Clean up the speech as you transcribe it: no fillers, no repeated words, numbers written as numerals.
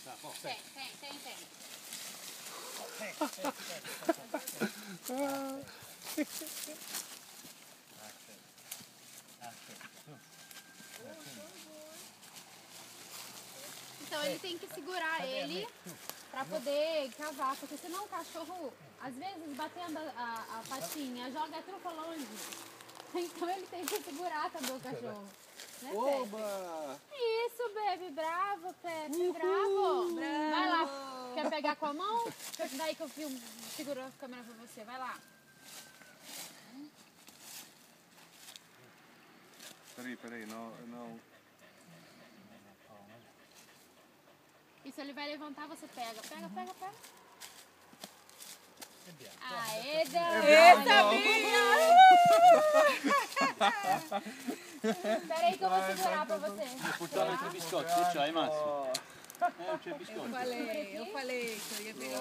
Tá bom, tem. Então ele tem que segurar ele para poder cavar, porque senão o cachorro, às vezes batendo a patinha, joga a trufa longe. Então ele tem que segurar também o cachorro. Né, Oba! Pepe? Isso, Pepe, bravo, Pepe, bravo. Vai lá, quer pegar com a mão? Daí que eu seguro a câmera pra você, vai lá. Peraí, não. Isso, ele vai levantar, você pega. Aê, Peraí que eu vou segurar pra você. Portare tre biscotti, ce c'hai Massimo? C'è biscotti. Eu falei que eu ia pegar